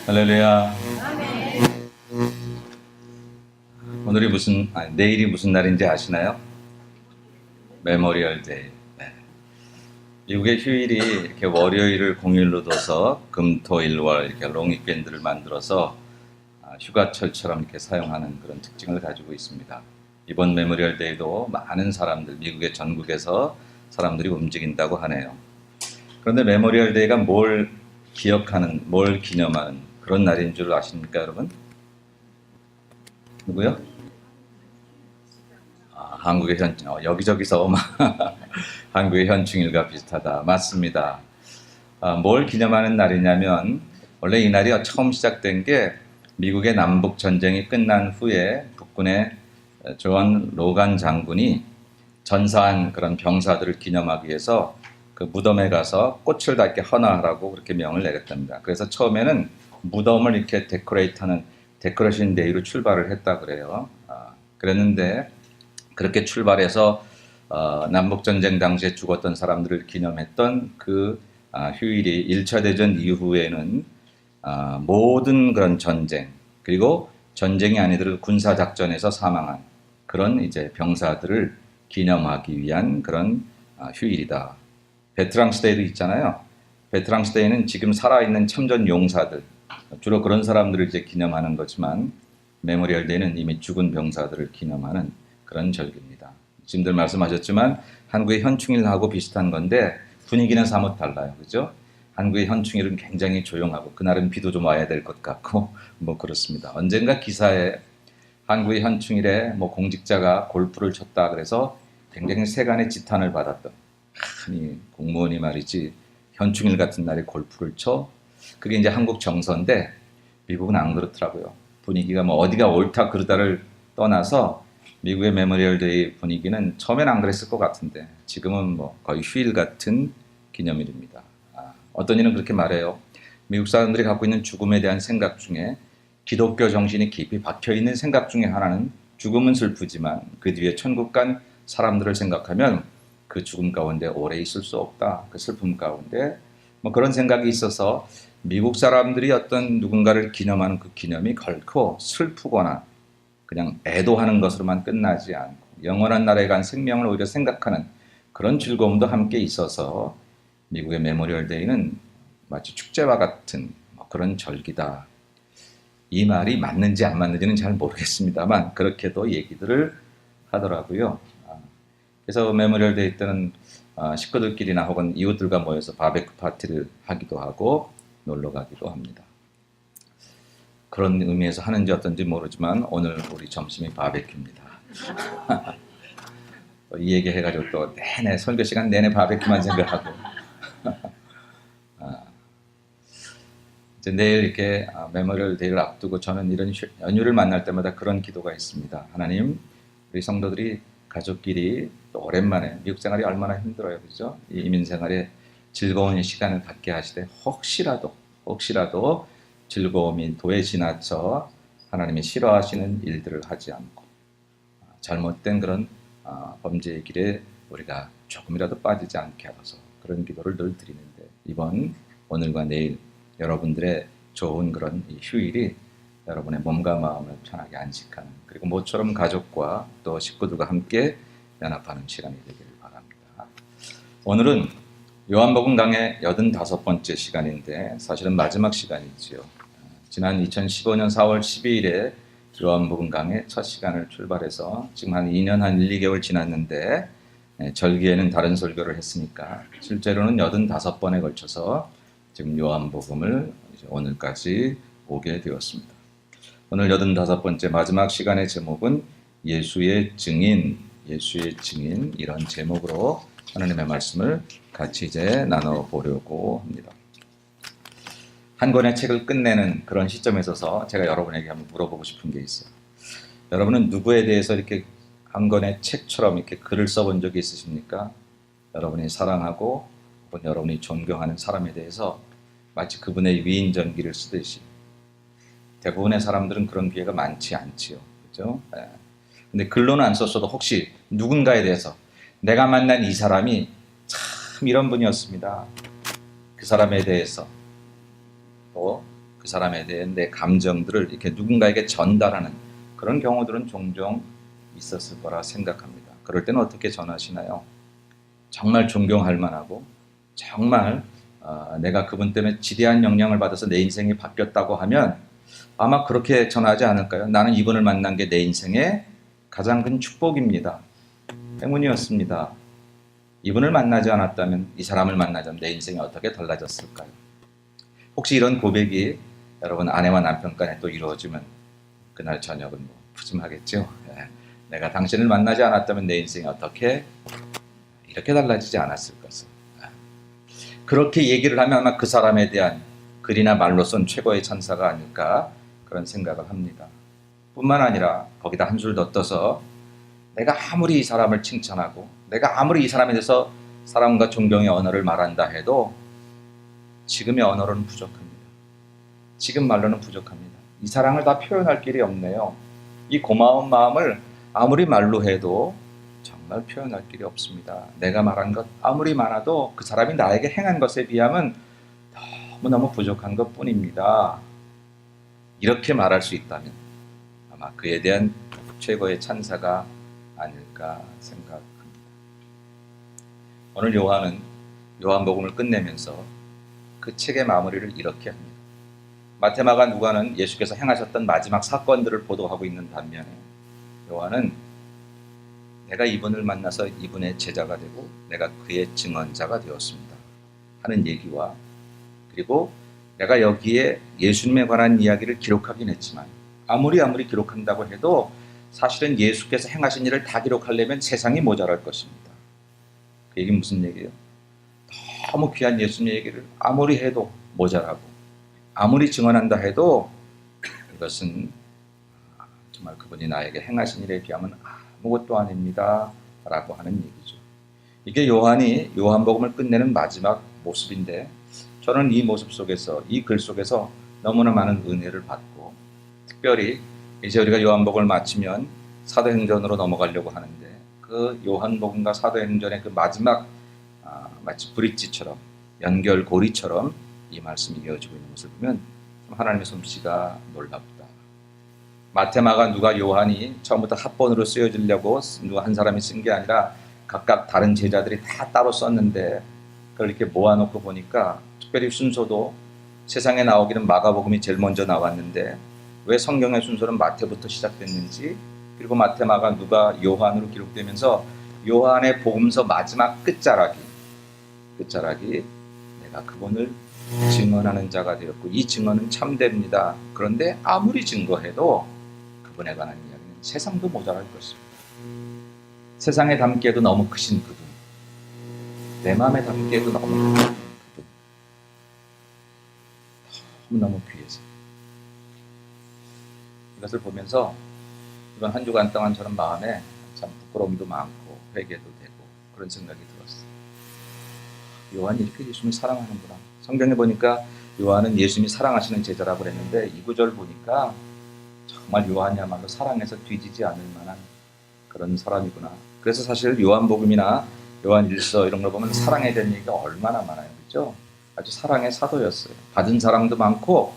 할렐루야. 내일이 무슨 날인지 아시나요? 메모리얼 데이. 네. 미국의 휴일이 이렇게 월요일을 공휴일로 둬서 금, 토, 일, 월 이렇게 롱 위켄드를 만들어서 휴가철처럼 이렇게 사용하는 그런 특징을 가지고 있습니다. 이번 메모리얼 데이도 많은 사람들, 미국의 전국에서 사람들이 움직인다고 하네요. 그런데 메모리얼 데이가 뭘 기념하는 그런 날인 줄 아십니까, 여러분? 누구요? 한국의 여기저기서 한국의 현충일과 비슷하다. 맞습니다. 뭘 기념하는 날이냐면 원래 이 날이 처음 시작된 게 미국의 남북 전쟁이 끝난 후에 북군의 존 로간 장군이 전사한 그런 병사들을 기념하기 위해서 그 무덤에 가서 꽃을 다 이렇게 헌화하라고 그렇게 명을 내렸답니다. 그래서 처음에는 무덤을 이렇게 데코레이트하는 데코레이션 데이로 출발을 했다 그래요. 그랬는데 그렇게 출발해서 남북전쟁 당시에 죽었던 사람들을 기념했던 그 휴일이 1차 대전 이후에는 모든 그런 전쟁 그리고 전쟁이 아니더라도 군사작전에서 사망한 그런 이제 병사들을 기념하기 위한 그런 휴일이다. 베트랑스 데이도 있잖아요. 베트랑스 데이는 지금 살아있는 참전 용사들 주로 그런 사람들을 이제 기념하는 거지만 메모리얼 데이는 이미 죽은 병사들을 기념하는 그런 절기입니다. 지금들 말씀하셨지만 한국의 현충일하고 비슷한 건데 분위기는 사뭇 달라요. 그죠? 한국의 현충일은 굉장히 조용하고 그날은 비도 좀 와야 될 것 같고 뭐 그렇습니다. 언젠가 기사에 한국의 현충일에 뭐 공직자가 골프를 쳤다 그래서 굉장히 세간의 지탄을 받았던 아니 공무원이 말이지 현충일 같은 날에 골프를 쳐 그게 이제 한국 정서인데 미국은 안 그렇더라고요. 분위기가 뭐 어디가 옳다 그르다를 떠나서 미국의 메모리얼 데이 분위기는 처음엔 안 그랬을 것 같은데 지금은 뭐 거의 휴일 같은 기념일입니다. 어떤 이는 그렇게 말해요. 미국 사람들이 갖고 있는 죽음에 대한 생각 중에 기독교 정신이 깊이 박혀있는 생각 중에 하나는 죽음은 슬프지만 그 뒤에 천국 간 사람들을 생각하면 그 죽음 가운데 오래 있을 수 없다. 그 슬픔 가운데 뭐 그런 생각이 있어서 미국 사람들이 어떤 누군가를 기념하는 그 기념이 결코 슬프거나 그냥 애도하는 것으로만 끝나지 않고 영원한 나라에 간 생명을 오히려 생각하는 그런 즐거움도 함께 있어서 미국의 메모리얼 데이는 마치 축제와 같은 그런 절기다. 이 말이 맞는지 안 맞는지는 잘 모르겠습니다만 그렇게도 얘기들을 하더라고요. 그래서 메모리얼 데이 때는 식구들끼리나 혹은 이웃들과 모여서 바베큐 파티를 하기도 하고 놀러 가기도 합니다. 그런 의미에서 하는지 어떤지 모르지만 오늘 우리 점심이 바베큐입니다. 이 얘기 해가지고 또 내내 설교 시간 내내 바베큐만 생각하고 이제 내일 이렇게 메모리얼 데이를 앞두고 저는 이런 연휴를 만날 때마다 그런 기도가 있습니다. 하나님, 우리 성도들이 가족끼리 또 오랜만에 미국 생활이 얼마나 힘들어요, 그죠? 이 이민 생활에 즐거운 시간을 갖게 하시되 혹시라도 즐거움이 도에 지나쳐 하나님이 싫어하시는 일들을 하지 않고 잘못된 그런 범죄의 길에 우리가 조금이라도 빠지지 않게 하셔서 그런 기도를 늘 드리는데 오늘과 내일 여러분들의 좋은 그런 이 휴일이 여러분의 몸과 마음을 편하게 안식하는 그리고 모처럼 가족과 또 식구들과 함께 연합하는 시간이 되기를 바랍니다. 오늘은 요한복음 강의 85번째 시간인데 사실은 마지막 시간이지요. 지난 2015년 4월 12일에 요한복음 강의 첫 시간을 출발해서 지금 한 2년 한 1, 2개월 지났는데 절기에는 다른 설교를 했으니까 실제로는 85번에 걸쳐서 지금 요한복음을 이제 오늘까지 오게 되었습니다. 오늘 85번째 마지막 시간의 제목은 예수의 증인 이런 제목으로 하나님의 말씀을 같이 이제 나눠보려고 합니다. 한 권의 책을 끝내는 그런 시점에 있어서 제가 여러분에게 한번 물어보고 싶은 게 있어요. 여러분은 누구에 대해서 이렇게 한 권의 책처럼 이렇게 글을 써본 적이 있으십니까? 여러분이 사랑하고 혹은 여러분이 존경하는 사람에 대해서 마치 그분의 위인전기를 쓰듯이 대부분의 사람들은 그런 기회가 많지 않지요. 그죠? 근데 글로는 안 썼어도 혹시 누군가에 대해서 내가 만난 이 사람이 참 이런 분이었습니다. 그 사람에 대해서 또 그 사람에 대한 내 감정들을 이렇게 누군가에게 전달하는 그런 경우들은 종종 있었을 거라 생각합니다. 그럴 때는 어떻게 전하시나요? 정말 존경할 만하고 정말 내가 그분 때문에 지대한 영향을 받아서 내 인생이 바뀌었다고 하면 아마 그렇게 전하지 않을까요? 나는 이분을 만난 게 내 인생의 가장 큰 축복입니다. 행운이었습니다. 이분을 만나지 않았다면, 이 사람을 만나지 않으면 내 인생이 어떻게 달라졌을까요? 혹시 이런 고백이 여러분 아내와 남편 간에 또 이루어지면 그날 저녁은 뭐 푸짐하겠죠. 내가 당신을 만나지 않았다면 내 인생이 어떻게 이렇게 달라지지 않았을 것을. 그렇게 얘기를 하면 아마 그 사람에 대한 글이나 말로 쓴 최고의 찬사가 아닐까 그런 생각을 합니다. 뿐만 아니라 거기다 한 줄 더 떠서 내가 아무리 이 사람을 칭찬하고 내가 아무리 이 사람에 대해서 사랑과 존경의 언어를 말한다 해도 지금의 언어로는 부족합니다. 지금 말로는 부족합니다. 이 사랑을 다 표현할 길이 없네요. 이 고마운 마음을 아무리 말로 해도 정말 표현할 길이 없습니다. 내가 말한 것 아무리 많아도 그 사람이 나에게 행한 것에 비하면 너무너무 부족한 것 뿐입니다. 이렇게 말할 수 있다면 아마 그에 대한 최고의 찬사가 아닐까 생각합니다. 오늘 요한은 요한복음을 끝내면서 그 책의 마무리를 이렇게 합니다. 마태마가 누가는 예수께서 행하셨던 마지막 사건들을 보도하고 있는 반면에 요한은 내가 이분을 만나서 이분의 제자가 되고 내가 그의 증언자가 되었습니다 하는 얘기와 그리고 내가 여기에 예수님에 관한 이야기를 기록하긴 했지만 아무리 기록한다고 해도 사실은 예수께서 행하신 일을 다 기록하려면 세상이 모자랄 것입니다. 그 얘기는 무슨 얘기예요? 너무 귀한 예수님의 얘기를 아무리 해도 모자라고 아무리 증언한다 해도 이것은 정말 그분이 나에게 행하신 일에 비하면 아무것도 아닙니다 라고 하는 얘기죠. 이게 요한이 요한복음을 끝내는 마지막 모습인데 저는 이 모습 속에서 이 글 속에서 너무나 많은 은혜를 받고 특별히 이제 우리가 요한복음을 마치면 사도행전으로 넘어가려고 하는데 그 요한복음과 사도행전의 그 마지막 마치 브릿지처럼 연결고리처럼 이 말씀이 이어지고 있는 것을 보면 하나님의 솜씨가 놀랍다. 마태마가 누가 요한이 처음부터 합본으로 쓰여지려고 누가 한 사람이 쓴 게 아니라 각각 다른 제자들이 다 따로 썼는데 그걸 이렇게 모아놓고 보니까 특별히 순서도 세상에 나오기는 마가복음이 제일 먼저 나왔는데 왜 성경의 순서는 마태부터 시작됐는지 그리고 마태마가 누가 요한으로 기록되면서 요한의 복음서 마지막 끝자락이 내가 그분을 증언하는 자가 되었고 이 증언은 참됩니다. 그런데 아무리 증거해도 그분에 관한 이야기는 세상도 모자랄 것입니다. 세상에 담기에도 너무 크신 그분, 내 마음에 담기에도 너무 크신 그분, 너무너무 귀해서 이것을 보면서 이번 한 주간 동안 저는 마음에 참 부끄러움도 많고 회개도 되고 그런 생각이 들었어요. 요한이 이렇게 예수님을 사랑하는구나. 성경에 보니까 요한은 예수님이 사랑하시는 제자라고 그랬는데 이 구절 보니까 정말 요한이야말로 사랑해서 뒤지지 않을 만한 그런 사람이구나. 그래서 사실 요한복음이나 요한일서 이런 걸 보면 사랑에 대한 얘기가 얼마나 많아요. 그렇죠? 아주 사랑의 사도였어요. 받은 사랑도 많고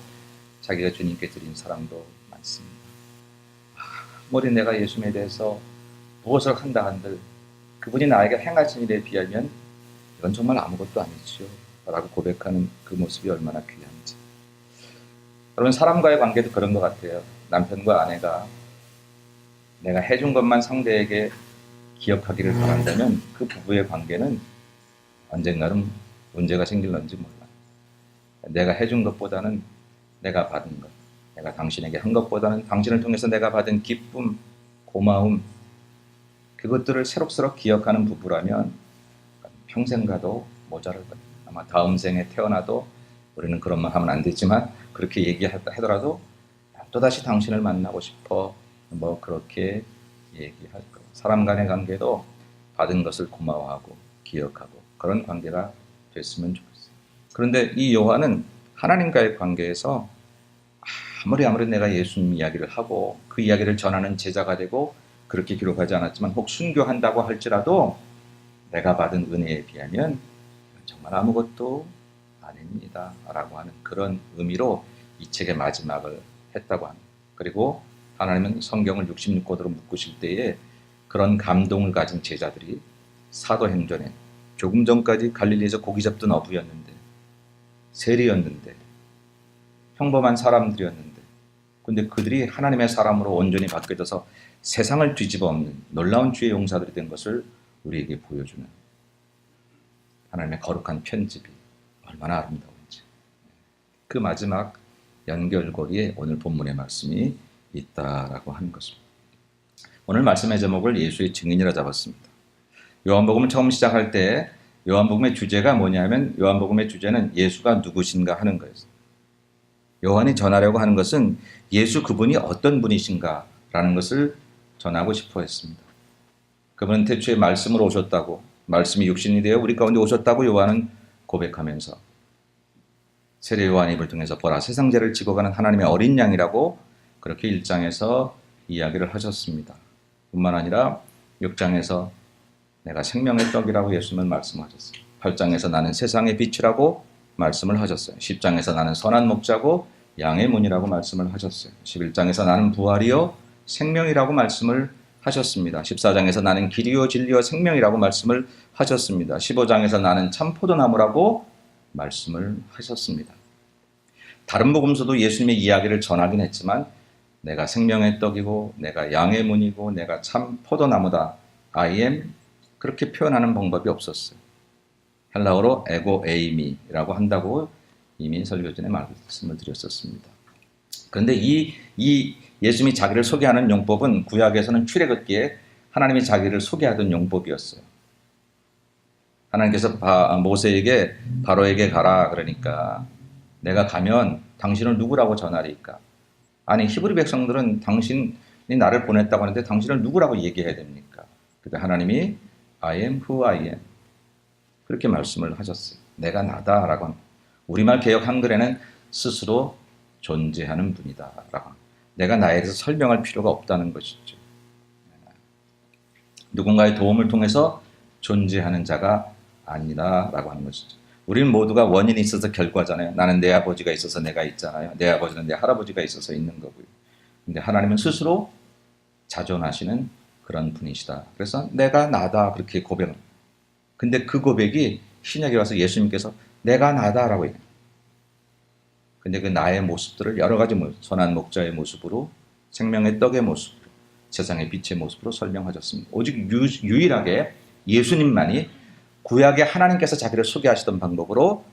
자기가 주님께 드린 사랑도 많습니다. 아무리 내가 예수님에 대해서 무엇을 한다 한들 그분이 나에게 행하신 일에 비하면 이건 정말 아무것도 아니죠 라고 고백하는 그 모습이 얼마나 귀한지. 여러분 사람과의 관계도 그런 것 같아요. 남편과 아내가 내가 해준 것만 상대에게 기억하기를 바란다면 그 부부의 관계는 언젠가는 문제가 생길런지 몰라요. 내가 해준 것보다는 내가 받은 것, 내가 당신에게 한 것보다는 당신을 통해서 내가 받은 기쁨, 고마움 그것들을 새록새록 기억하는 부부라면 평생 가도 모자랄 겁니다. 아마 다음 생에 태어나도 우리는 그런 말 하면 안 되지만 그렇게 얘기하더라도 또다시 당신을 만나고 싶어 뭐 그렇게 얘기할 거예요. 사람 간의 관계도 받은 것을 고마워하고 기억하고 그런 관계가 됐으면 좋겠어요. 그런데 이 요한은 하나님과의 관계에서 아무리 내가 예수님 이야기를 하고 그 이야기를 전하는 제자가 되고 그렇게 기록하지 않았지만 혹 순교한다고 할지라도 내가 받은 은혜에 비하면 정말 아무것도 아닙니다 라고 하는 그런 의미로 이 책의 마지막을 했다고 합니다. 그리고 하나님은 성경을 66권으로 묶으실 때에 그런 감동을 가진 제자들이 사도행전에 조금 전까지 갈릴리에서 고기 잡던 어부였는데, 세리였는데, 평범한 사람들이었는데, 근데 그들이 하나님의 사람으로 온전히 바뀌어져서 세상을 뒤집어 엎는 놀라운 주의 용사들이 된 것을 우리에게 보여주는 하나님의 거룩한 편집이 얼마나 아름다운지, 그 마지막 연결고리에 오늘 본문의 말씀이 있다라고 하는 것입니다. 오늘 말씀의 제목을 예수의 증인이라 잡았습니다. 요한복음을 처음 시작할 때 요한복음의 주제가 뭐냐면, 요한복음의 주제는 예수가 누구신가 하는 거였어요. 요한이 전하려고 하는 것은 예수 그분이 어떤 분이신가 라는 것을 전하고 싶어 했습니다. 그분은 태초에 말씀으로 오셨다고, 말씀이 육신이 되어 우리 가운데 오셨다고 요한은 고백하면서 세례 요한 입을 통해서 보라 세상 죄를 지고 가는 하나님의 어린 양이라고 그렇게 1장에서 이야기를 하셨습니다. 뿐만 아니라 6장에서 내가 생명의 떡이라고 예수님은 말씀하셨어요. 8장에서 나는 세상의 빛이라고 말씀을 하셨어요. 10장에서 나는 선한 목자고 양의 문이라고 말씀을 하셨어요. 11장에서 나는 부활이요 생명이라고 말씀을 하셨습니다. 14장에서 나는 길이요 진리요 생명이라고 말씀을 하셨습니다. 15장에서 나는 참 포도나무라고 말씀을 하셨습니다. 다른 복음서도 예수님의 이야기를 전하긴 했지만 내가 생명의 떡이고 내가 양의 문이고 내가 참 포도나무다, I am, 그렇게 표현하는 방법이 없었어요. 헬라어로 에고 에이미라고 한다고 이미 설교 전에 말씀을 드렸었습니다. 그런데 이 예수님이 자기를 소개하는 용법은 구약에서는 출애굽기에 하나님이 자기를 소개하던 용법이었어요. 하나님께서 모세에게 바로에게 가라 그러니까 내가 가면 당신을 누구라고 전하리까? 아니 히브리 백성들은 당신이 나를 보냈다고 하는데 당신을 누구라고 얘기해야 됩니까? 그때 하나님이 I am who I am 그렇게 말씀을 하셨어요. 내가 나다라고 합니다. 우리말 개역 한글에는 스스로 존재하는 분이다라고 합니다. 내가 나에 대해서 설명할 필요가 없다는 것이죠. 누군가의 도움을 통해서 존재하는 자가 아니다라고 하는 것이죠. 우리는 모두가 원인이 있어서 결과잖아요. 나는 내 아버지가 있어서 내가 있잖아요. 내 아버지는 내 할아버지가 있어서 있는 거고요. 근데 하나님은 스스로 자존하시는 그런 분이시다. 그래서 내가 나다 그렇게 고백을. 근데 그 고백이 신약에 와서 예수님께서 내가 나다라고 얘기해요. 근데 그 나의 모습들을 여러 가지 선한 목자의 모습으로, 생명의 떡의 모습으로, 세상의 빛의 모습으로 설명하셨습니다. 오직 유일하게 예수님만이 구약에 하나님께서 자기를 소개하시던 방법으로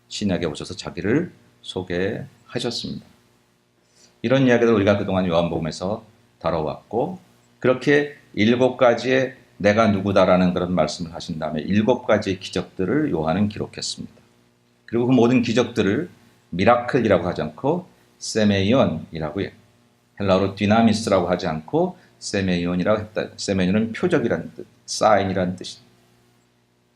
신약에 오셔서 자기를 소개하셨습니다. 이런 이야기를 우리가 그동안 요한복음에서 다뤄왔고, 그렇게 7가지의 내가 누구다라는 그런 말씀을 하신 다음에 7가지의 기적들을 요한은 기록했습니다. 그리고 그 모든 기적들을 미라클이라고 하지 않고 세메이온이라고 해요. 헬라어로 디나미스라고 하지 않고 세메이온이라고 했다. 세메이온은 표적이라는 뜻, 사인이라는 뜻입니다.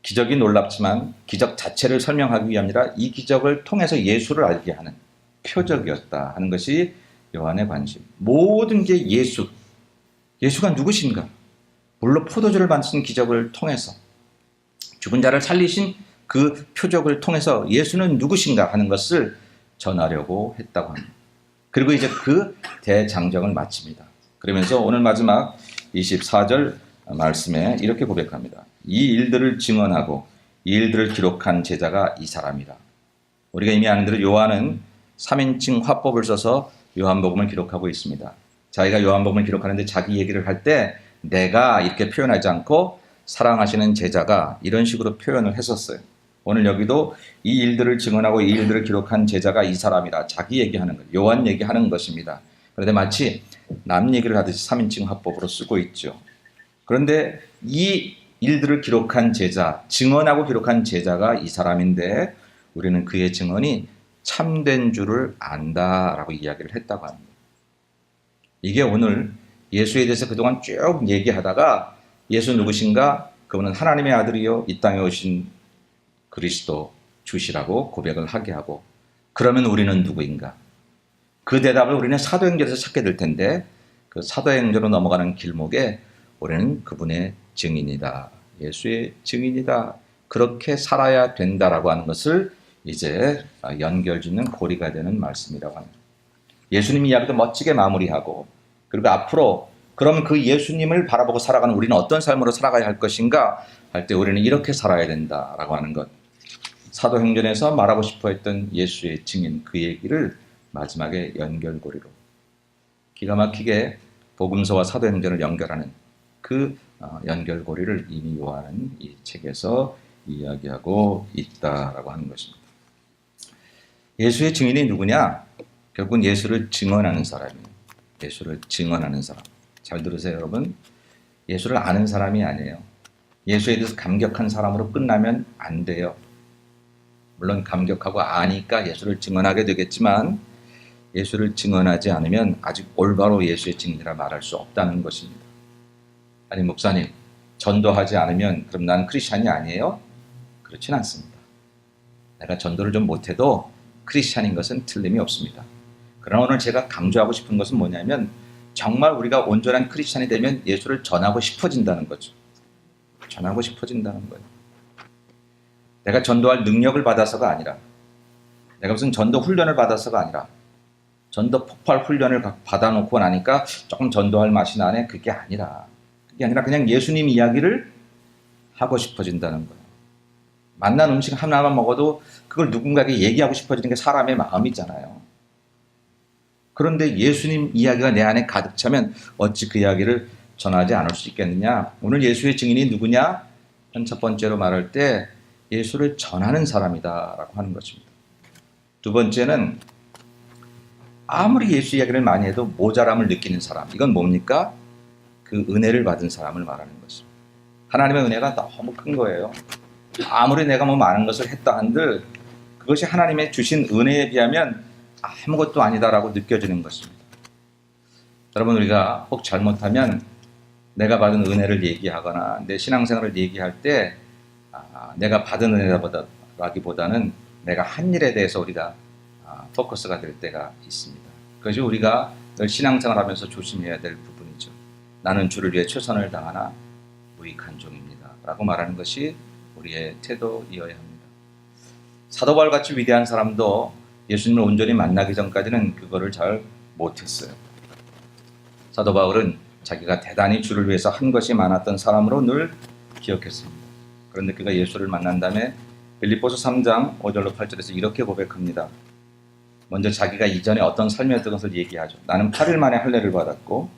기적이 놀랍지만 기적 자체를 설명하기 위함이 아니라 이 기적을 통해서 예수를 알게 하는 표적이었다 하는 것이 요한의 관심. 모든 게 예수가 누구신가? 물론 포도주를 만드신 기적을 통해서 죽은 자를 살리신 그 표적을 통해서 예수는 누구신가 하는 것을 전하려고 했다고 합니다. 그리고 이제 그 대장정을 마칩니다. 그러면서 오늘 마지막 24절 말씀에 이렇게 고백합니다. 이 일들을 증언하고 이 일들을 기록한 제자가 이 사람이라. 우리가 이미 아는 대로 요한은 3인칭 화법을 써서 요한복음을 기록하고 있습니다. 자기가 요한복음을 기록하는데 자기 얘기를 할 때 내가 이렇게 표현하지 않고 사랑하시는 제자가 이런 식으로 표현을 했었어요. 오늘 여기도 이 일들을 증언하고 이 일들을 기록한 제자가 이 사람이라 자기 얘기하는 거예요. 요한 얘기하는 것입니다. 그런데 마치 남 얘기를 하듯이 3인칭 화법으로 쓰고 있죠. 그런데 이 일들을 기록한 제자, 증언하고 기록한 제자가 이 사람인데 우리는 그의 증언이 참된 줄을 안다라고 이야기를 했다고 합니다. 이게 오늘 예수에 대해서 그동안 쭉 얘기하다가 예수 누구신가? 그분은 하나님의 아들이요 이 땅에 오신 그리스도 주시라고 고백을 하게 하고, 그러면 우리는 누구인가? 그 대답을 우리는 사도행전에서 찾게 될 텐데 그 사도행전으로 넘어가는 길목에 우리는 그분의 증인이다, 예수의 증인이다, 그렇게 살아야 된다라고 하는 것을 이제 연결짓는 고리가 되는 말씀이라고 합니다. 예수님 이야기도 멋지게 마무리하고, 그리고 앞으로 그러면 그 예수님을 바라보고 살아가는 우리는 어떤 삶으로 살아가야 할 것인가 할 때 우리는 이렇게 살아야 된다라고 하는 것. 사도행전에서 말하고 싶어 했던 예수의 증인, 그 얘기를 마지막에 연결고리로 기가 막히게 복음서와 사도행전을 연결하는 그 연결고리를 이미 요한은 이 책에서 이야기하고 있다라고 하는 것입니다. 예수의 증인이 누구냐? 결국은 예수를 증언하는 사람이에요. 예수를 증언하는 사람. 잘 들으세요, 여러분. 예수를 아는 사람이 아니에요. 예수에 대해서 감격한 사람으로 끝나면 안 돼요. 물론 감격하고 아니까 예수를 증언하게 되겠지만 예수를 증언하지 않으면 아직 올바로 예수의 증인이라 말할 수 없다는 것입니다. 아니, 목사님, 전도하지 않으면 그럼 난 크리스찬이 아니에요? 그렇진 않습니다. 내가 전도를 좀 못해도 크리스찬인 것은 틀림이 없습니다. 그러나 오늘 제가 강조하고 싶은 것은 뭐냐면 정말 우리가 온전한 크리스찬이 되면 예수를 전하고 싶어진다는 거죠. 전하고 싶어진다는 거예요. 내가 전도할 능력을 받아서가 아니라, 내가 무슨 전도 훈련을 받아서가 아니라, 전도 폭발 훈련을 받아놓고 나니까 조금 전도할 맛이 나네. 그게 아니라 그냥 예수님 이야기를 하고 싶어진다는 거예요. 맛난 음식 하나만 먹어도 그걸 누군가에게 얘기하고 싶어지는 게 사람의 마음이잖아요. 그런데 예수님 이야기가 내 안에 가득 차면 어찌 그 이야기를 전하지 않을 수 있겠느냐? 오늘 예수의 증인이 누구냐? 첫 번째로 말할 때 예수를 전하는 사람이다라고 하는 것입니다. 두 번째는 아무리 예수 이야기를 많이 해도 모자람을 느끼는 사람. 이건 뭡니까? 그 은혜를 받은 사람을 말하는 것입니다. 하나님의 은혜가 너무 큰 거예요. 아무리 내가 많은 것을 했다 한들 그것이 하나님의 주신 은혜에 비하면 아무것도 아니다라고 느껴지는 것입니다. 여러분, 우리가 혹 잘못하면 내가 받은 은혜를 얘기하거나 내 신앙생활을 얘기할 때 내가 받은 은혜라기보다는 내가 한 일에 대해서 우리가 포커스가 될 때가 있습니다. 그것이 우리가 늘 신앙생활하면서 조심해야 될 부분이죠. 나는 주를 위해 최선을 다하나 무익한 종입니다 라고 말하는 것이 우리의 태도이어야 합니다. 사도 바울같이 위대한 사람도 예수님을 온전히 만나기 전까지는 그거를 잘 못했어요. 사도 바울은 자기가 대단히 주를 위해서 한 것이 많았던 사람으로 늘 기억했습니다. 그런데 그가 예수를 만난 다음에 빌립보서 3장 5절로 8절에서 이렇게 고백합니다. 먼저 자기가 이전에 어떤 삶이었던 것을 얘기하죠. 나는 8일 만에 할례를 받았고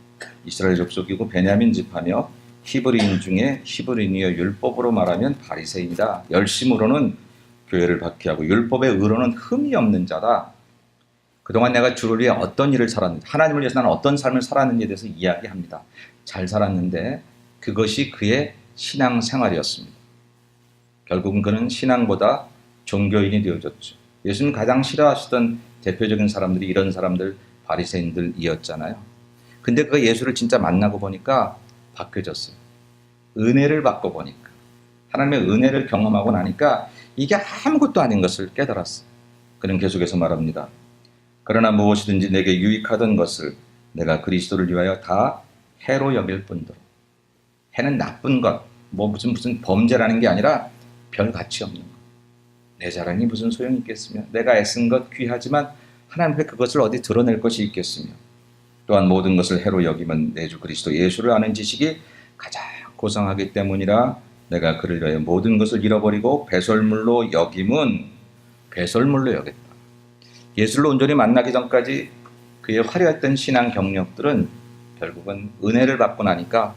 이스라엘 족속이고 베냐민 지파며 히브리인 중에 히브리인이여 율법으로 말하면 바리새인이다. 열심으로는 교회를 박해하고 율법의 의로는 흠이 없는 자다. 그동안 내가 주를 위해 어떤 일을 살았는지, 하나님을 위해서 나는 어떤 삶을 살았는지에 대해서 이야기합니다. 잘 살았는데 그것이 그의 신앙생활이었습니다. 결국은 그는 신앙보다 종교인이 되어졌죠. 예수님 가장 싫어하시던 대표적인 사람들이 이런 사람들, 바리새인들이었잖아요. 근데 그가 예수를 진짜 만나고 보니까 바뀌어졌어요. 은혜를 받고 보니까, 하나님의 은혜를 경험하고 나니까 이게 아무것도 아닌 것을 깨달았어요. 그는 계속해서 말합니다. 그러나 무엇이든지 내게 유익하던 것을 내가 그리스도를 위하여 다 해로 여길 뿐더러. 해는 나쁜 것, 무슨 범죄라는 게 아니라 별 가치 없는 것. 내 자랑이 무슨 소용이 있겠으며, 내가 애쓴 것 귀하지만 하나님 앞에 그것을 어디 드러낼 것이 있겠으며, 또한 모든 것을 해로 여기면 내 주 그리스도 예수를 아는 지식이 가장 고상하기 때문이라. 내가 그를 위하여 모든 것을 잃어버리고 배설물로 여김은 배설물로 여겼다. 예수를 온전히 만나기 전까지 그의 화려했던 신앙 경력들은 결국은 은혜를 받고 나니까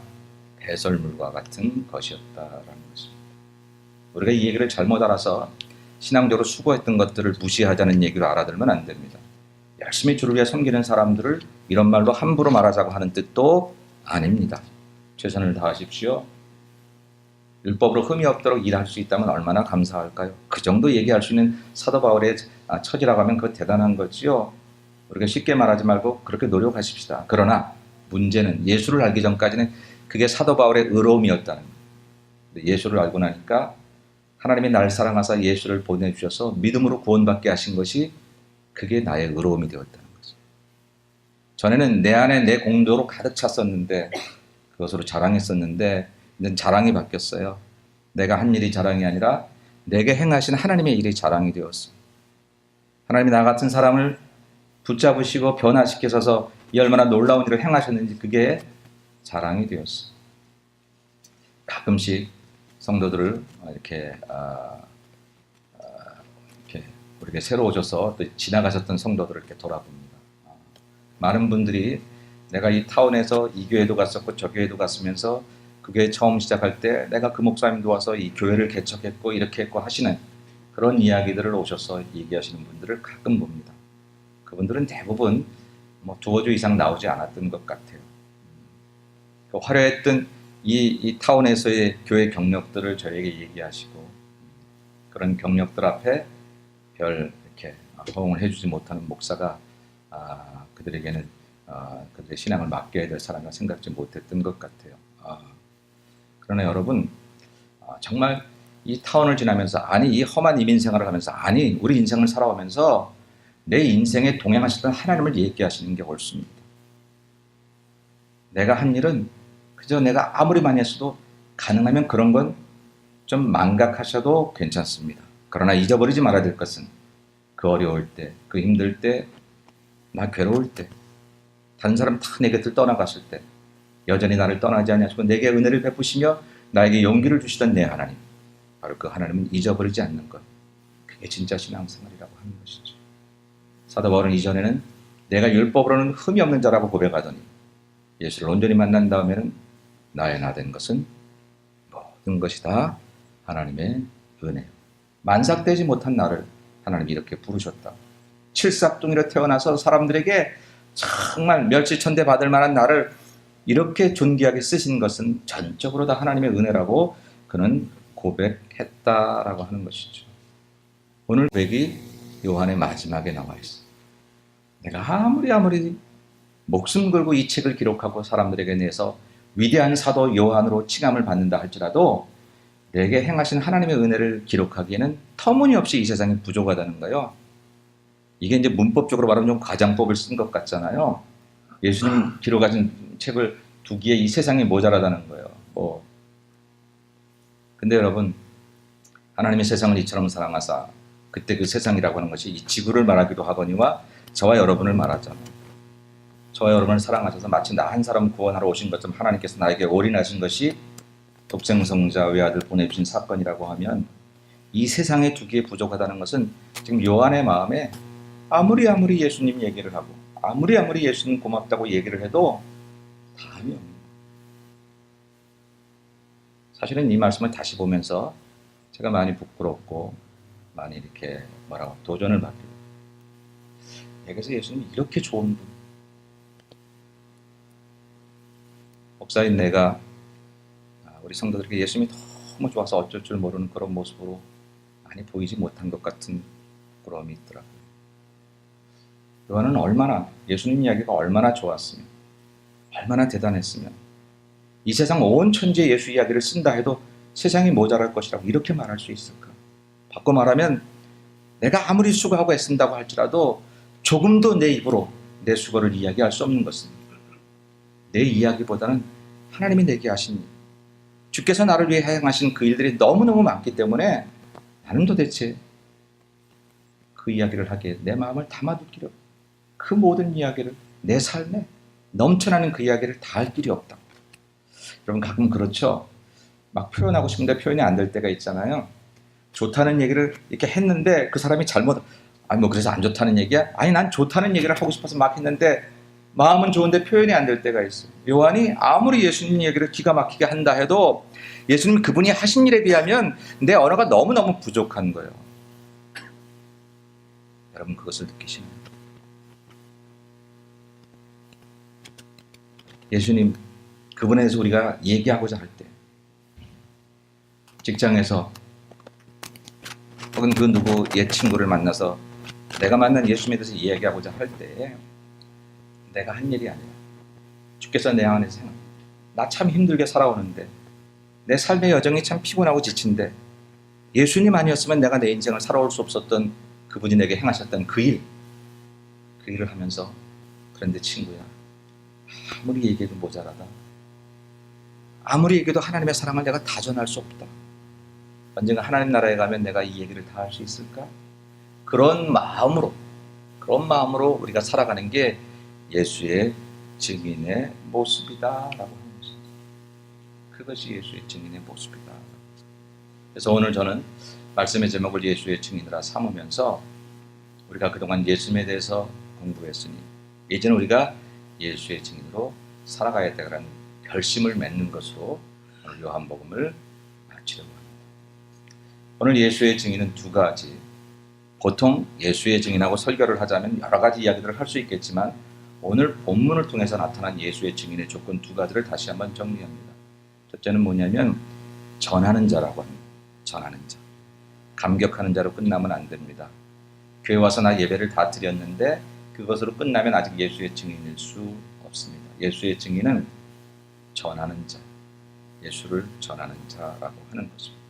배설물과 같은 것이었다라는 것입니다. 우리가 이 얘기를 잘못 알아서 신앙적으로 수고했던 것들을 무시하자는 얘기로 알아들면 안 됩니다. 열심히 주를 위해 섬기는 사람들을 이런 말로 함부로 말하자고 하는 뜻도 아닙니다. 최선을 다하십시오. 율법으로 흠이 없도록 일할 수 있다면 얼마나 감사할까요? 그 정도 얘기할 수 있는 사도 바울의 처지라고 하면 그거 대단한 거지요. 우리가 쉽게 말하지 말고 그렇게 노력하십시다. 그러나 문제는 예수를 알기 전까지는 그게 사도 바울의 의로움이었다는 거예요. 예수를 알고 나니까 하나님이 날 사랑하사 예수를 보내주셔서 믿음으로 구원받게 하신 것이 그게 나의 의로움이 되었다는 거죠. 전에는 내 안에 내 공로로 가득 찼었는데, 그것으로 자랑했었는데 이제 자랑이 바뀌었어요. 내가 한 일이 자랑이 아니라 내게 행하신 하나님의 일이 자랑이 되었어요. 하나님이 나 같은 사람을 붙잡으시고 변화시켜서 이 얼마나 놀라운 일을 행하셨는지 그게 자랑이 되었어. 가끔씩 성도들을 이렇게 우리에게 새로 오셔서 또 지나가셨던 성도들을 이렇게 돌아봅니다. 많은 분들이 내가 이 타운에서 이 교회도 갔었고 저 교회도 갔으면서 그 교회 처음 시작할 때 내가 그 목사님도 와서 이 교회를 개척했고 이렇게 했고 하시는 그런 이야기들을 오셔서 얘기하시는 분들을 가끔 봅니다. 그분들은 대부분 뭐 두어 주 이상 나오지 않았던 것 같아요. 화려했던 이 타운에서의 교회 경력들을 저에게 얘기하시고 그런 경력들 앞에 별 이렇게 호응을 해주지 못하는 목사가 그들에게는 그들의 신앙을 맡겨야 될 사람이라 생각지 못했던 것 같아요. 그러나 여러분 정말 이 타운을 지나면서 이 험한 이민 생활을 하면서 우리 인생을 살아오면서 내 인생에 동행하셨던 하나님을 얘기하시는 게 옳습니다. 내가 한 일은 그저 내가 아무리 많이 했어도 가능하면 그런 건 좀 망각하셔도 괜찮습니다. 그러나 잊어버리지 말아야 될 것은 그 어려울 때, 그 힘들 때, 나 괴로울 때, 다른 사람 다 내 곁을 떠나갔을 때 여전히 나를 떠나지 않으시고 내게 은혜를 베푸시며 나에게 용기를 주시던 내 하나님, 바로 그 하나님은 잊어버리지 않는 것, 그게 진짜 신앙생활이라고 하는 것이죠. 사도 바울은 이전에는 내가 율법으로는 흠이 없는 자라고 고백하더니 예수를 온전히 만난 다음에는 나의 나 된 것은 모든 것이 다 하나님의 은혜요. 만삭되지 못한 나를 하나님이 이렇게 부르셨다. 칠삭둥이로 태어나서 사람들에게 정말 멸치천대 받을 만한 나를 이렇게 존귀하게 쓰신 것은 전적으로 다 하나님의 은혜라고 그는 고백했다라고 하는 것이죠. 오늘 고백이 요한의 마지막에 나와 있어. 내가 아무리 목숨 걸고 이 책을 기록하고 사람들에게 내서 위대한 사도 요한으로 칭함을 받는다 할지라도 내게 행하신 하나님의 은혜를 기록하기에는 터무니없이 이 세상이 부족하다는 거예요. 이게 이제 문법적으로 말하면 좀 과장법을 쓴 것 같잖아요. 예수님 기록하신 책을 두기에 이 세상이 모자라다는 거예요. 근데 여러분, 하나님의 세상을 이처럼 사랑하사, 그때 그 세상이라고 하는 것이 이 지구를 말하기도 하거니와 저와 여러분을 말하잖아요. 저와 여러분을 사랑하셔서 마치 나 한 사람 구원하러 오신 것처럼 하나님께서 나에게 올인하신 것이 독생성자 외아들 보내주신 사건이라고 하면 이 세상에 두기에 부족하다는 것은 지금 요한의 마음에 아무리 예수님 얘기를 하고 아무리 예수님 고맙다고 얘기를 해도 다음이 없는 거예요. 사실은 이 말씀을 다시 보면서 제가 많이 부끄럽고 많이 이렇게 도전을 받게 돼요. 내게서 예수님이 이렇게 좋은 분, 목사인 내가 우리 성도들에게 예수님이 너무 좋아서 어쩔 줄 모르는 그런 모습으로 많이 보이지 못한 것 같은 부끄러움이 있더라고요. 요한은 얼마나 예수님 이야기가 얼마나 좋았으면, 얼마나 대단했으면 이 세상 온 천지의 예수 이야기를 쓴다 해도 세상이 모자랄 것이라고 이렇게 말할 수 있을까? 바꿔 말하면 내가 아무리 수고하고 애쓴다고 할지라도 조금도 내 입으로 내 수고를 이야기할 수 없는 것은 내 이야기보다는 하나님이 내게 하신 일, 주께서 나를 위해 행하신 그 일들이 너무너무 많기 때문에 나는 도대체 그 이야기를 하기에 내 마음을 담아두기로 그 모든 이야기를 내 삶에 넘쳐나는 그 이야기를 다 할 길이 없다. 여러분 가끔 그렇죠. 막 표현하고 싶은데 표현이 안 될 때가 있잖아요. 좋다는 얘기를 이렇게 했는데 그 사람이 잘못 그래서 안 좋다는 얘기야? 난 좋다는 얘기를 하고 싶어서 막 했는데 마음은 좋은데 표현이 안 될 때가 있어요. 요한이 아무리 예수님 얘기를 기가 막히게 한다 해도 예수님 그분이 하신 일에 비하면 내 언어가 너무너무 부족한 거예요. 여러분 그것을 느끼시나요? 예수님 그분에 대해서 우리가 얘기하고자 할 때, 직장에서 혹은 그 누구 옛 친구를 만나서 내가 만난 예수님에 대해서 이야기하고자 할 때 내가 한 일이 아니라 주께서 내 안에서 나 참 힘들게 살아오는데 내 삶의 여정이 참 피곤하고 지친데 예수님 아니었으면 내가 내 인생을 살아올 수 없었던 그분이 내게 행하셨던 그 일을 하면서 그런데 친구야, 아무리 얘기해도 모자라다. 아무리 얘기해도 하나님의 사랑을 내가 다 전할 수 없다. 언젠가 하나님 나라에 가면 내가 이 얘기를 다 할 수 있을까? 그런 마음으로 그런 마음으로 우리가 살아가는 게 예수의 증인의 모습이다라고 하는 것입니다. 그것이 예수의 증인의 모습이다. 그래서 오늘 저는 말씀의 제목을 예수의 증인이라 삼으면서 우리가 그동안 예수님에 대해서 공부했으니 이제는 우리가 예수의 증인으로 살아가야 되라는 결심을 맺는 것으로 오늘 요한복음을 마치려고 합니다. 오늘 예수의 증인은 두 가지. 보통 예수의 증인하고 설교를 하자면 여러 가지 이야기들을 할 수 있겠지만 오늘 본문을 통해서 나타난 예수의 증인의 조건 두 가지를 다시 한번 정리합니다. 첫째는 뭐냐면 전하는 자라고 합니다. 전하는 자. 감격하는 자로 끝나면 안 됩니다. 교회 와서 나 예배를 다 드렸는데 그것으로 끝나면 아직 예수의 증인일 수 없습니다. 예수의 증인은 전하는 자, 예수를 전하는 자라고 하는 것입니다.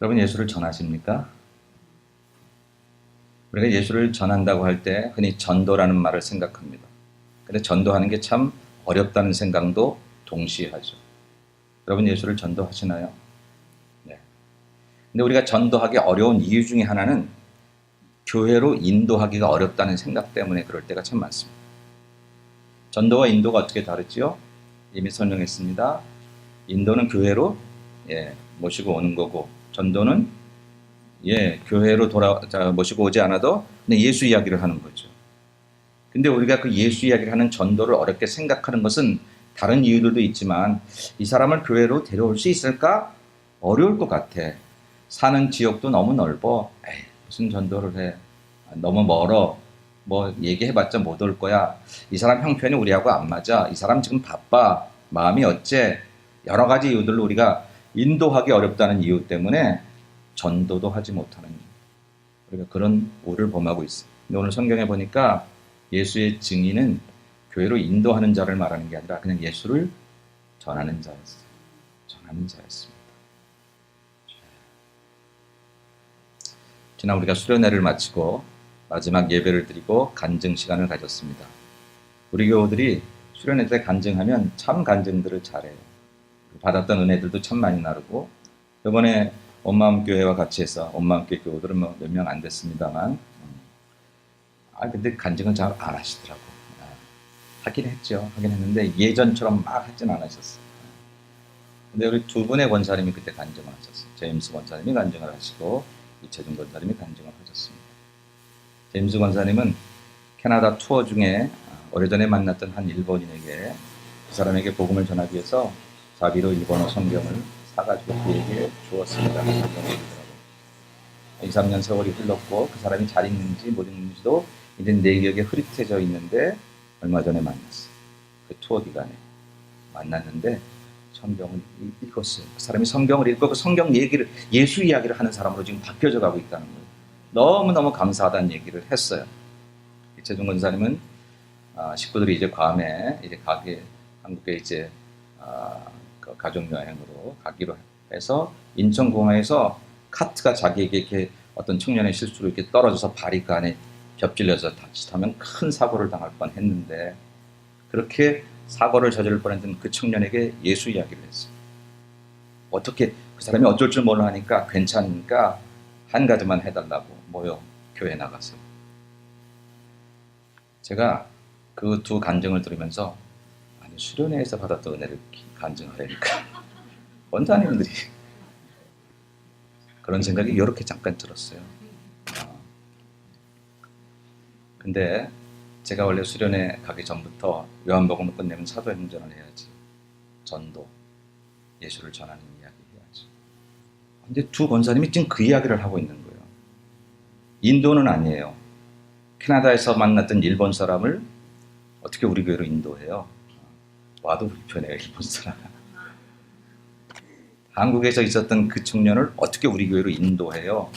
여러분 예수를 전하십니까? 우리가 예수를 전한다고 할 때 흔히 전도라는 말을 생각합니다. 근데 전도하는 게 참 어렵다는 생각도 동시에 하죠. 여러분 예수를 전도하시나요? 네. 근데 우리가 전도하기 어려운 이유 중에 하나는 교회로 인도하기가 어렵다는 생각 때문에 그럴 때가 참 많습니다. 전도와 인도가 어떻게 다르지요? 이미 설명했습니다. 인도는 교회로 모시고 오는 거고 전도는 교회로 모시고 오지 않아도 그냥 예수 이야기를 하는 거죠. 근데 우리가 그 예수 이야기를 하는 전도를 어렵게 생각하는 것은 다른 이유들도 있지만 이 사람을 교회로 데려올 수 있을까? 어려울 것 같아. 사는 지역도 너무 넓어. 무슨 전도를 해. 너무 멀어. 뭐 얘기해봤자 못 올 거야. 이 사람 형편이 우리하고 안 맞아. 이 사람 지금 바빠. 마음이 어째. 여러 가지 이유들로 우리가 인도하기 어렵다는 이유 때문에 전도도 하지 못하는 우리가 그런 오를 범하고 있어요. 근데 오늘 성경에 보니까 예수의 증인은 교회로 인도하는 자를 말하는 게 아니라 그냥 예수를 전하는 자였어요. 전하는 자였습니다. 지난 우리가 수련회를 마치고 마지막 예배를 드리고 간증 시간을 가졌습니다. 우리 교우들이 수련회 때 간증하면 참 간증들을 잘해요. 받았던 은혜들도 참 많이 나르고 이번에 온마음교회와 같이 해서 온마음교회 교우들은 몇 명 안 됐습니다만 근데 간증은 잘 안 하시더라고. 하긴 했죠. 하긴 했는데 예전처럼 막 하진 않으셨어요. 근데 우리 두 분의 권사님이 그때 간증을 하셨어요. 제임스 권사님이 간증을 하시고 이채준 권사님이 간증을 하셨습니다. 제임스 권사님은 캐나다 투어 중에 오래전에 만났던 한 일본인에게 그 사람에게 복음을 전하기 위해서 자비로 일본어 성경을 사가지고 그에게 주었습니다. 2, 3년 세월이 흘렀고 그 사람이 잘 읽는지 못 읽는지도 이제 내 기억에 흐릿해져 있는데 얼마 전에 만났어요. 그 투어 기간에 만났는데 성경을 읽었어요. 그 사람이 성경을 읽고 그 성경 얘기를 예수 이야기를 하는 사람으로 지금 바뀌어져 가고 있다는 거예요. 너무너무 감사하다는 얘기를 했어요. 이채준 권사님은 식구들이 이제 괌에 이제 한국에 이제 그 가족 여행으로 가기로 해서 인천공항에서 카트가 자기에게 이렇게 어떤 청년의 실수로 이렇게 떨어져서 발이 그 안에 겹질려서 자칫하면 큰 사고를 당할 뻔했는데 그렇게 사고를 저지를 뻔했던 그 청년에게 예수 이야기를 했어요. 어떻게 그 사람이 어쩔 줄 몰라 하니까 괜찮으니까 한 가지만 해달라고 모여 교회 나가세요. 제가 그 두 간증을 들으면서 수련회에서 받았던 은혜를 간증하려니까 원사님들이 그런 생각이 이렇게 잠깐 들었어요. 근데 제가 원래 수련회 가기 전부터 요한복음을 끝내면 사도행전을 해야지. 전도, 예수를 전하는 이야기 해야지. 근데 두 권사님이 지금 그 이야기를 하고 있는 거예요. 인도는 아니에요. 캐나다에서 만났던 일본 사람을 어떻게 우리 교회로 인도해요? 와도 불편해요, 일본 사람. 한국에서 있었던 그 청년을 어떻게 우리 교회로 인도해요?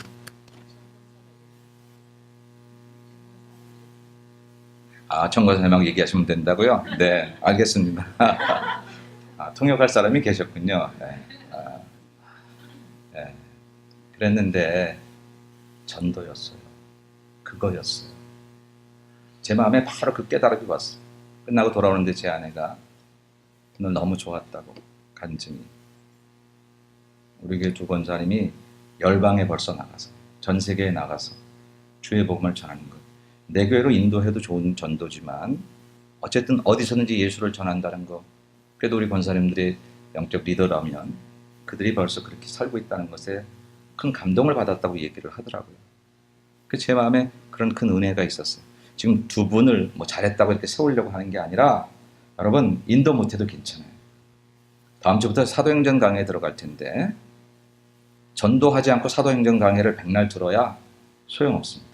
청과사님하고 얘기하시면 된다고요? 네, 알겠습니다. 통역할 사람이 계셨군요. 네. 네. 그랬는데 전도였어요. 그거였어요. 제 마음에 바로 그 깨달음이 왔어요. 끝나고 돌아오는데 제 아내가 너 너무 좋았다고 간증이. 우리 교회 두 권사님이 열방에 벌써 나가서 전 세계에 나가서 주의 복음을 전하는 것. 내 교회로 인도해도 좋은 전도지만 어쨌든 어디서든지 예수를 전한다는 거. 그래도 우리 권사님들이 영적 리더라면 그들이 벌써 그렇게 살고 있다는 것에 큰 감동을 받았다고 얘기를 하더라고요. 제 마음에 그런 큰 은혜가 있었어요. 지금 두 분을 뭐 잘했다고 이렇게 세우려고 하는 게 아니라 여러분 인도 못해도 괜찮아요. 다음 주부터 사도행전 강의에 들어갈 텐데 전도하지 않고 사도행전 강의를 백날 들어야 소용없습니다.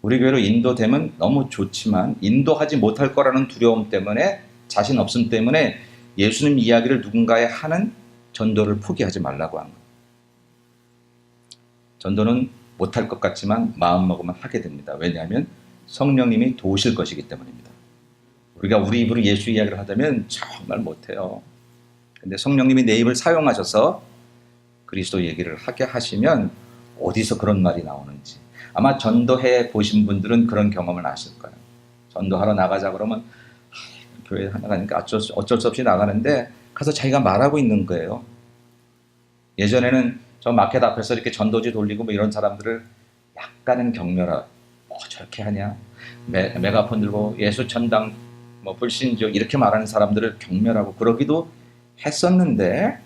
우리 교회로 인도되면 너무 좋지만 인도하지 못할 거라는 두려움 때문에 자신 없음 때문에 예수님 이야기를 누군가에 하는 전도를 포기하지 말라고 한 거예요. 전도는 못할 것 같지만 마음먹으면 하게 됩니다. 왜냐하면 성령님이 도우실 것이기 때문입니다. 우리가 우리 입으로 예수 이야기를 하자면 정말 못해요. 근데 성령님이 내 입을 사용하셔서 그리스도 얘기를 하게 하시면 어디서 그런 말이 나오는지 아마 전도해 보신 분들은 그런 경험을 아실 거예요. 전도하러 나가자 그러면 교회 나가니까 어쩔 수 없이 나가는데 가서 자기가 말하고 있는 거예요. 예전에는 저 마켓 앞에서 이렇게 전도지 돌리고 뭐 이런 사람들을 약간은 경멸하고 저렇게 하냐 메가폰 들고 예수 천당 뭐 불신족 이렇게 말하는 사람들을 경멸하고 그러기도 했었는데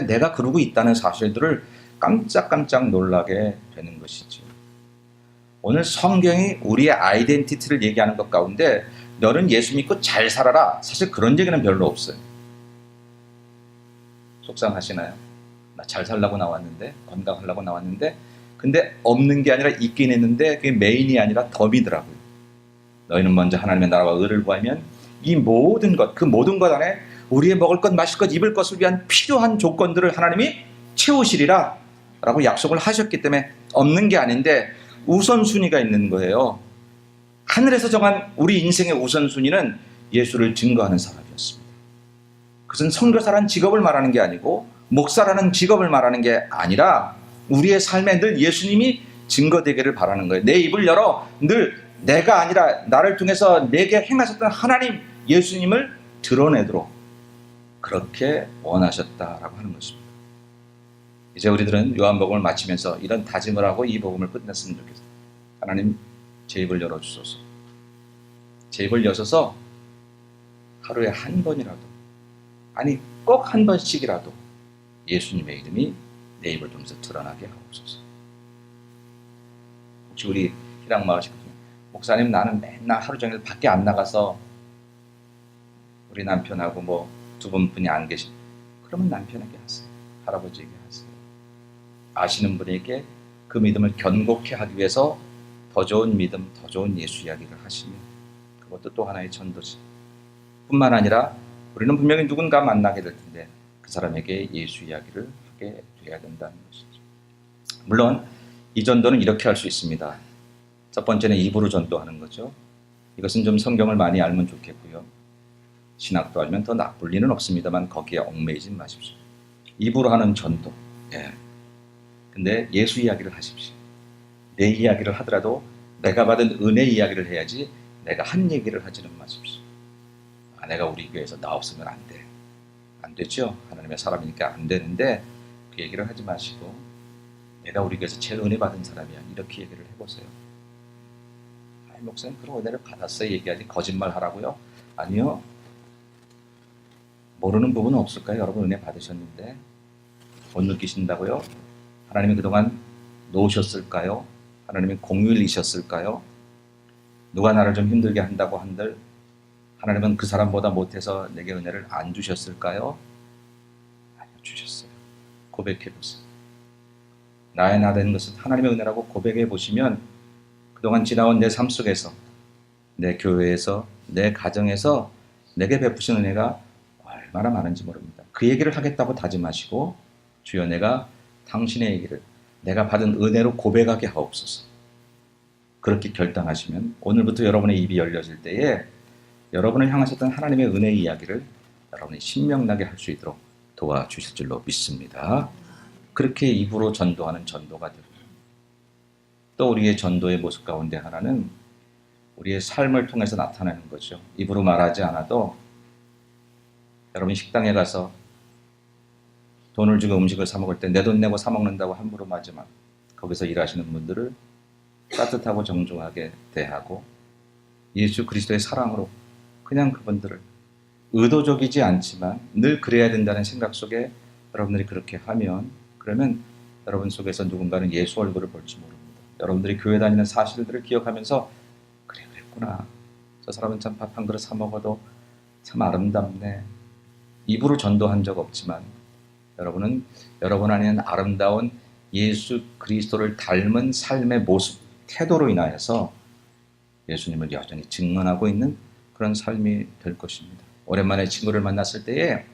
내가 그러고 있다는 사실들을 깜짝깜짝 놀라게 되는 것이죠. 오늘 성경이 우리의 아이덴티티를 얘기하는 것 가운데 너는 예수 믿고 잘 살아라. 사실 그런 얘기는 별로 없어요. 속상하시나요? 나 잘 살라고 나왔는데 건강하려고 나왔는데 근데 없는 게 아니라 있긴 했는데 그게 메인이 아니라 덤이더라고요. 너희는 먼저 하나님의 나라와 의를 구하면 이 모든 것, 그 모든 것 안에 우리의 먹을 것, 마실 것, 입을 것을 위한 필요한 조건들을 하나님이 채우시리라 라고 약속을 하셨기 때문에 없는 게 아닌데 우선순위가 있는 거예요. 하늘에서 정한 우리 인생의 우선순위는 예수를 증거하는 사람이었습니다. 그것은 선교사라는 직업을 말하는 게 아니고 목사라는 직업을 말하는 게 아니라 우리의 삶에 늘 예수님이 증거되기를 바라는 거예요. 내 입을 열어 늘 내가 아니라 나를 통해서 내게 행하셨던 하나님 예수님을 드러내도록 그렇게 원하셨다라고 하는 것입니다. 이제 우리들은 요한복음을 마치면서 이런 다짐을 하고 이 복음을 끝냈으면 좋겠어요. 하나님 제 입을 열어주소서. 제 입을 여셔서 하루에 한 번이라도 아니 꼭 한 번씩이라도 예수님의 이름이 내 입을 통해서 드러나게 하옵소서. 혹시 우리 희랑마을 식구들 목사님 나는 맨날 하루 종일 밖에 안 나가서 우리 남편하고 뭐 두 분이 안 계시 그러면 남편에게 하세요. 할아버지에게 하세요. 아시는 분에게 그 믿음을 견고케 하기 위해서 더 좋은 믿음, 더 좋은 예수 이야기를 하시면 그것도 또 하나의 전도지. 뿐만 아니라 우리는 분명히 누군가 만나게 될 텐데 그 사람에게 예수 이야기를 하게 돼야 된다는 것이죠. 물론 이 전도는 이렇게 할 수 있습니다. 첫 번째는 입으로 전도하는 거죠. 이것은 좀 성경을 많이 알면 좋겠고요. 신학도 알면 더 나쁠 리는 없습니다만 거기에 얽매이지 마십시오. 입으로 하는 전도. 예. 근데 예수 이야기를 하십시오. 내 이야기를 하더라도 내가 받은 은혜 이야기를 해야지 내가 한 얘기를 하지는 마십시오. 내가 우리 교회에서 나 없으면 안 돼. 안 되죠. 하나님의 사람이니까 안 되는데 그 얘기를 하지 마시고 내가 우리 교회에서 제일 은혜 받은 사람이야. 이렇게 얘기를 해보세요. 아니 목사님 그런 은혜를 받았어요. 얘기하지 거짓말 하라고요? 아니요. 모르는 부분은 없을까요? 여러분 은혜 받으셨는데 못 느끼신다고요? 하나님이 그동안 놓으셨을까요? 하나님이 공휴일이셨을까요? 누가 나를 좀 힘들게 한다고 한들 하나님은 그 사람보다 못해서 내게 은혜를 안 주셨을까요? 아니요, 주셨어요. 고백해보세요. 나의 나 되는 것은 하나님의 은혜라고 고백해보시면 그동안 지나온 내 삶 속에서 내 교회에서 내 가정에서 내게 베푸신 은혜가 얼마나 많은지 모릅니다. 그 얘기를 하겠다고 다짐하시고 주여 내가 당신의 얘기를 내가 받은 은혜로 고백하게 하옵소서. 그렇게 결단하시면 오늘부터 여러분의 입이 열려질 때에 여러분을 향하셨던 하나님의 은혜의 이야기를 여러분이 신명나게 할 수 있도록 도와주실 줄로 믿습니다. 그렇게 입으로 전도하는 전도가 되고 또 우리의 전도의 모습 가운데 하나는 우리의 삶을 통해서 나타나는 거죠. 입으로 말하지 않아도 여러분 식당에 가서 돈을 주고 음식을 사 먹을 때 내 돈 내고 사 먹는다고 함부로 말하지 마. 거기서 일하시는 분들을 따뜻하고 정중하게 대하고 예수 그리스도의 사랑으로 그냥 그분들을 의도적이지 않지만 늘 그래야 된다는 생각 속에 여러분들이 그렇게 하면 그러면 여러분 속에서 누군가는 예수 얼굴을 볼지 모릅니다. 여러분들이 교회 다니는 사실들을 기억하면서 그래 그랬구나. 저 사람은 참 밥 한 그릇 사 먹어도 참 아름답네. 입으로 전도한 적 없지만 여러분은 여러분 안에 있는 아름다운 예수 그리스도를 닮은 삶의 모습, 태도로 인하여서 예수님을 여전히 증언하고 있는 그런 삶이 될 것입니다. 오랜만에 친구를 만났을 때에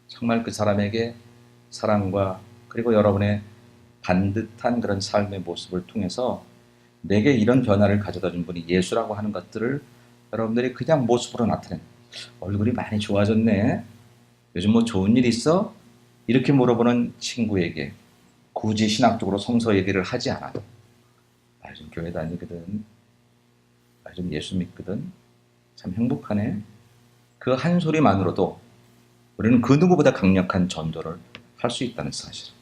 정말 그 사람에게 사랑과 그리고 여러분의 반듯한 그런 삶의 모습을 통해서 내게 이런 변화를 가져다 준 분이 예수라고 하는 것들을 여러분들이 그냥 모습으로 나타낸 얼굴이 많이 좋아졌네. 요즘 뭐 좋은 일 있어? 이렇게 물어보는 친구에게 굳이 신학적으로 성서 얘기를 하지 않아도 요즘 교회 다니거든. 요즘 예수 믿거든. 참 행복하네. 그 한 소리만으로도 우리는 그 누구보다 강력한 전도를 할 수 있다는 사실.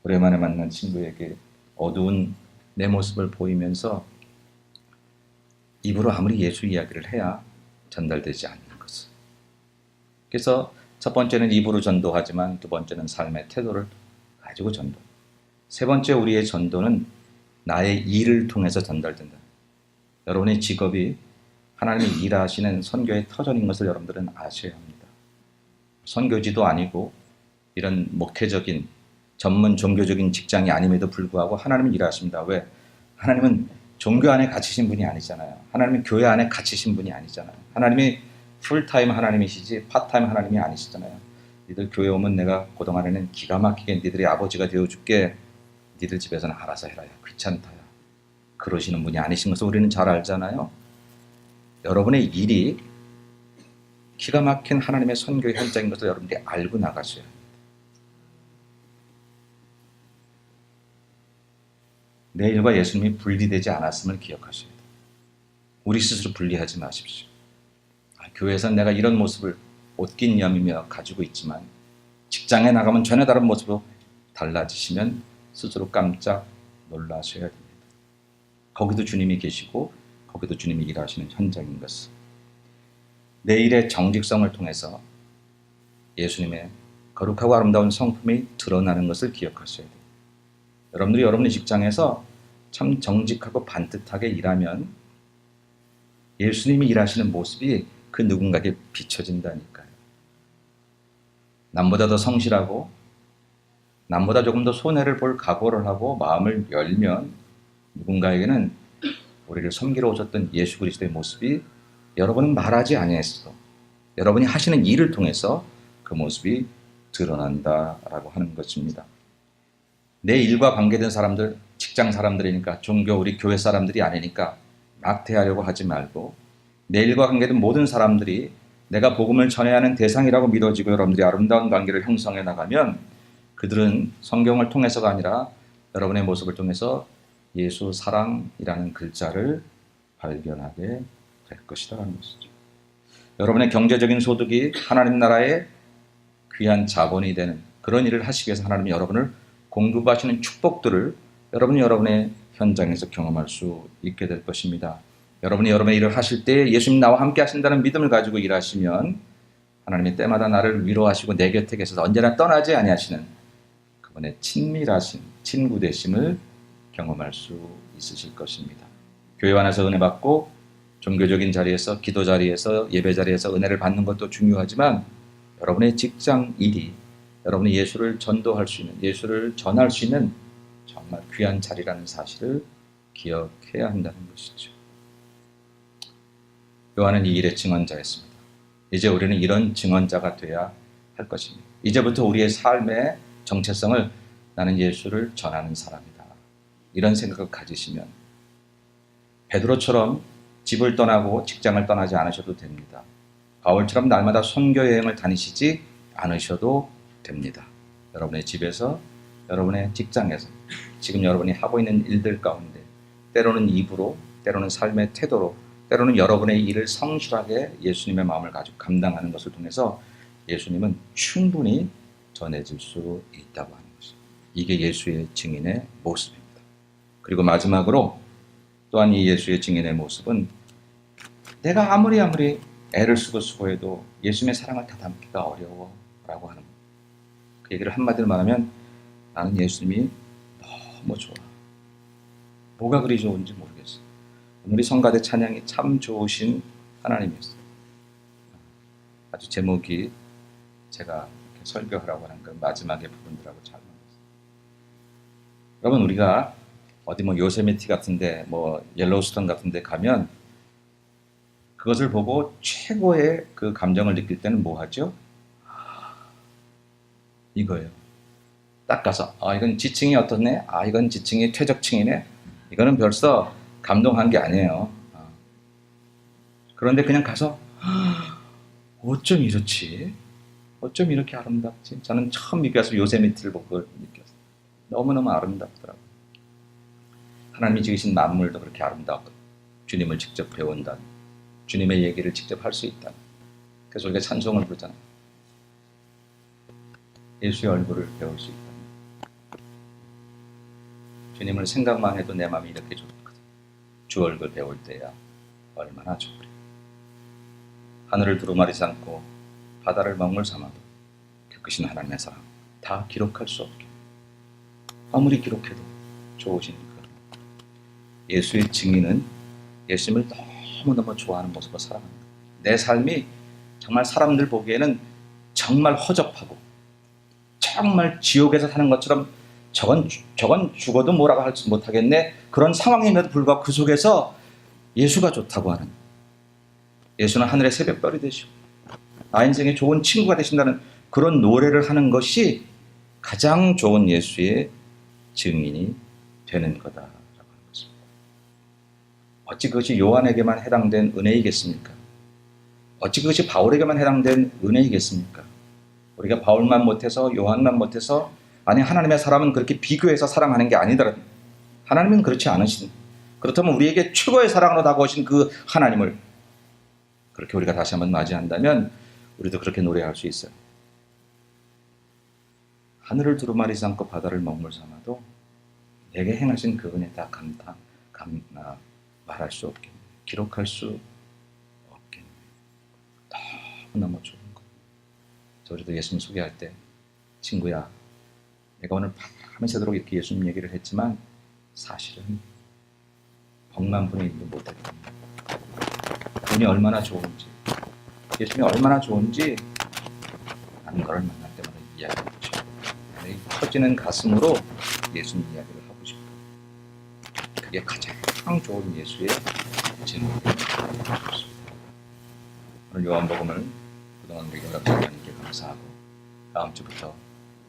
오랜만에 만난 친구에게 어두운 내 모습을 보이면서 입으로 아무리 예수 이야기를 해야 전달되지 않는 것을. 그래서 첫 번째는 입으로 전도하지만 두 번째는 삶의 태도를 가지고 전도. 세 번째 우리의 전도는 나의 일을 통해서 전달된다. 여러분의 직업이 하나님이 일하시는 선교의 터전인 것을 여러분들은 아셔야 합니다. 선교지도 아니고 이런 목회적인 전문 종교적인 직장이 아님에도 불구하고 하나님은 일하십니다. 왜? 하나님은 종교 안에 갇히신 분이 아니잖아요. 하나님은 교회 안에 갇히신 분이 아니잖아요. 하나님이 풀타임 하나님이시지 파타임 하나님이 아니시잖아요. 니들 교회 오면 내가 그동안에는 기가 막히게 니들의 아버지가 되어줄게. 니들 집에서는 알아서 해라. 귀찮다야. 그러시는 분이 아니신 것을 우리는 잘 알잖아요. 여러분의 일이 기가 막힌 하나님의 선교 현장인 것을 여러분들이 알고 나가셔야 합니다. 내 일과 예수님이 분리되지 않았음을 기억하셔야 돼요. 우리 스스로 분리하지 마십시오. 교회에서는 내가 이런 모습을 옷깃념이며 가지고 있지만 직장에 나가면 전혀 다른 모습으로 달라지시면 스스로 깜짝 놀라셔야 됩니다. 거기도 주님이 계시고 거기도 주님이 일하시는 현장인 것을. 내 일의 정직성을 통해서 예수님의 거룩하고 아름다운 성품이 드러나는 것을 기억하셔야 돼요. 여러분들이 여러분의 직장에서 참 정직하고 반듯하게 일하면 예수님이 일하시는 모습이 그 누군가에게 비춰진다니까요. 남보다 더 성실하고 남보다 조금 더 손해를 볼 각오를 하고 마음을 열면 누군가에게는 우리를 섬기러 오셨던 예수 그리스도의 모습이 여러분은 말하지 아니했어도 여러분이 하시는 일을 통해서 그 모습이 드러난다라고 하는 것입니다. 내 일과 관계된 사람들, 직장 사람들이니까 종교 우리 교회 사람들이 아니니까 낙태하려고 하지 말고 내 일과 관계된 모든 사람들이 내가 복음을 전해야 하는 대상이라고 믿어지고 여러분들이 아름다운 관계를 형성해 나가면 그들은 성경을 통해서가 아니라 여러분의 모습을 통해서 예수 사랑이라는 글자를 발견하게 될 것이라는 것이죠. 여러분의 경제적인 소득이 하나님 나라의 귀한 자본이 되는 그런 일을 하시기 위해서 하나님이 여러분을 공급하시는 축복들을 여러분이 여러분의 현장에서 경험할 수 있게 될 것입니다. 여러분이 여러분의 일을 하실 때 예수님 나와 함께 하신다는 믿음을 가지고 일하시면 하나님이 때마다 나를 위로하시고 내 곁에 계셔서 언제나 떠나지 아니하시는 그분의 친밀하신 친구 되심을 경험할 수 있으실 것입니다. 교회 안에서 은혜 받고 종교적인 자리에서 기도 자리에서 예배 자리에서 은혜를 받는 것도 중요하지만 여러분의 직장 일이 여러분이 예수를 전도할 수 있는 예수를 전할 수 있는 정말 귀한 자리라는 사실을 기억해야 한다는 것이죠. 요한은 이 일의 증언자였습니다. 이제 우리는 이런 증언자가 되어야 할 것입니다. 이제부터 우리의 삶의 정체성을 나는 예수를 전하는 사람이다. 이런 생각을 가지시면 베드로처럼 집을 떠나고 직장을 떠나지 않으셔도 됩니다. 바울처럼 날마다 선교 여행을 다니시지 않으셔도 됩니다. 여러분의 집에서, 여러분의 직장에서, 지금 여러분이 하고 있는 일들 가운데 때로는 입으로, 때로는 삶의 태도로, 때로는 여러분의 일을 성실하게 예수님의 마음을 가지고 감당하는 것을 통해서 예수님은 충분히 전해질 수 있다고 하는 것입니다. 이게 예수의 증인의 모습입니다. 그리고 마지막으로 또한 이 예수의 증인의 모습은 내가 아무리 애를 쓰고 수고해도 예수님의 사랑을 다 담기가 어려워라고 하는 그 얘기를 한마디로 말하면 나는 예수님이 너무 좋아. 뭐가 그리 좋은지 모르겠어. 오늘 이 성가대 찬양이 참 좋으신 하나님이었어요. 아주 제목이 제가 이렇게 설교하라고 하는 그 마지막의 부분들하고 잘 맞았어요. 여러분 우리가 어디 뭐 요세미티 같은데 뭐 옐로우스톤 같은데 가면 그것을 보고 최고의 그 감정을 느낄 때는 뭐 하죠? 이거예요. 딱 가서 이건 지층이 어떻네? 이건 지층이 퇴적층이네? 이거는 벌써 감동한 게 아니에요. 그런데 그냥 가서 어쩜 이렇지? 어쩜 이렇게 아름답지? 저는 처음 미국 가서 요세미티를 보고 그걸 느꼈어요. 너무너무 아름답더라고요. 하나님이 지으신 만물도 그렇게 아름답고 주님을 직접 배운다는, 주님의 얘기를 직접 할 수 있다는, 그래서 우리가 찬송을 부르잖아요. 예수의 얼굴을 배울 수 있다는, 주님을 생각만 해도 내 마음이 이렇게 좋거든. 주 얼굴 배울 때야 얼마나 좋으리. 하늘을 두루마리 삼고 바다를 먹물 삼아도 그 하나님의 사랑 다 기록할 수 없게, 아무리 기록해도 좋으신 그 예수의 증인은 예수님을 너무너무 좋아하는 모습으로 살아갑니다. 내 삶이 정말 사람들 보기에는 정말 허접하고 정말 지옥에서 사는 것처럼 저건 죽어도 뭐라고 하지 못하겠네, 그런 상황임에도 불구하고 그 속에서 예수가 좋다고 하는, 예수는 하늘의 새벽별이 되시고 나 인생의 좋은 친구가 되신다는 그런 노래를 하는 것이 가장 좋은 예수의 증인이 되는 거다라고 하는 것입니다. 어찌 그것이 요한에게만 해당된 은혜이겠습니까? 어찌 그것이 바울에게만 해당된 은혜이겠습니까? 우리가 바울만 못해서 요한만 못해서 아니 하나님의 사람은 그렇게 비교해서 사랑하는 게 아니더라. 하나님은 그렇지 않으신, 그렇다면 우리에게 최고의 사랑으로 다가오신 그 하나님을 그렇게 우리가 다시 한번 맞이한다면 우리도 그렇게 노래할 수 있어요. 하늘을 두루마리 삼고 바다를 먹물 삼아도 내게 행하신 그 은혜 다 말할 수 없겠네, 기록할 수 없겠네. 너무 좋은 거. 우리도 예수님 소개할 때 친구야, 내가 오늘 밤새도록 이렇게 예수님 얘기를 했지만 사실은 억만 분의 1도 못했거든요. 분이 얼마나 좋은지, 예수님이 얼마나 좋은지 나는 너를 만날 때마다 이야기하고 싶어. 내 터지는 가슴으로 예수님 이야기를 하고 싶어. 그게 가장 좋은 예수의 증거입니다. 오늘 요한복음을 그동안 우리가 하나님께 감사하고 다음 주부터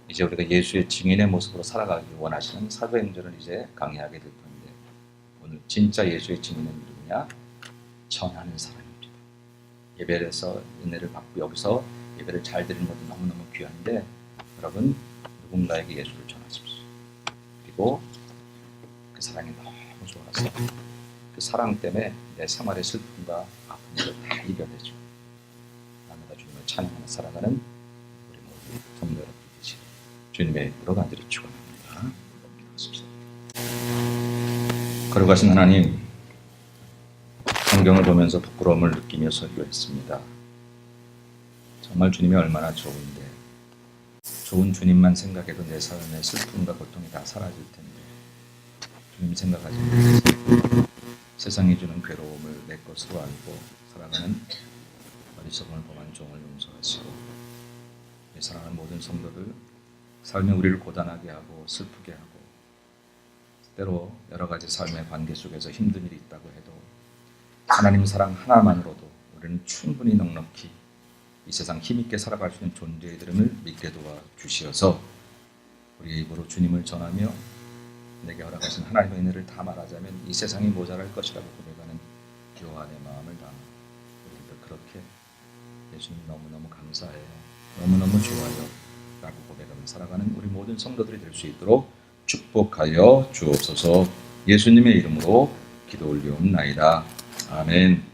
이제 우리가 예수의 증인의 모습으로 살아가기 원하시는 사도행전을 이제 강의하게 될 텐데, 오늘 진짜 예수의 증인은 누구냐? 전하는 사람입니다. 예배에서 은혜를 받고 여기서 예배를 잘 드리는 것도 너무너무 귀한데 여러분 누군가에게 예수를 전하십시오. 그리고 그 사랑이 너무 좋아서 그 사랑 때문에 내 생활의 슬픔과 아픔을 다 이겨내죠. 나마다 주님을 찬양하며 살아가는 우리 모두 성도 여러분 되시길 주님의 이름으로 간절히 축원합니다. 거룩하신 하나님, 성경을 보면서 부끄러움을 느끼며 설교했습니다. 정말 주님이 얼마나 좋은데, 좋은 주님만 생각해도 내 삶의 슬픔과 고통이 다 사라질 텐데 주님 생각하지 못해서 세상이 주는 괴로움을 내 것으로 알고 살아가는 어리석음을 범한 종을 용서하시고 사랑하는 모든 성도들 삶이 우리를 고단하게 하고 슬프게 하고 때로 여러 가지 삶의 관계 속에서 힘든 일이 있다고 해도 하나님 사랑 하나만으로도 우리는 충분히 넉넉히 이 세상 힘있게 살아갈 수 있는 존재의 이름을 믿게 도와주시어서 우리의 입으로 주님을 전하며 내게 허락하신 하나님의 은혜를 다 말하자면 이 세상이 모자랄 것이라고 고백하는 요한의 마음을 담아 우리도 그렇게 예수님 너무너무 감사해요, 너무너무 좋아요 라고 고백하며 살아가는 우리 모든 성도들이 될 수 있도록 축복하여 주옵소서. 예수님의 이름으로 기도 올리옵나이다. 아멘.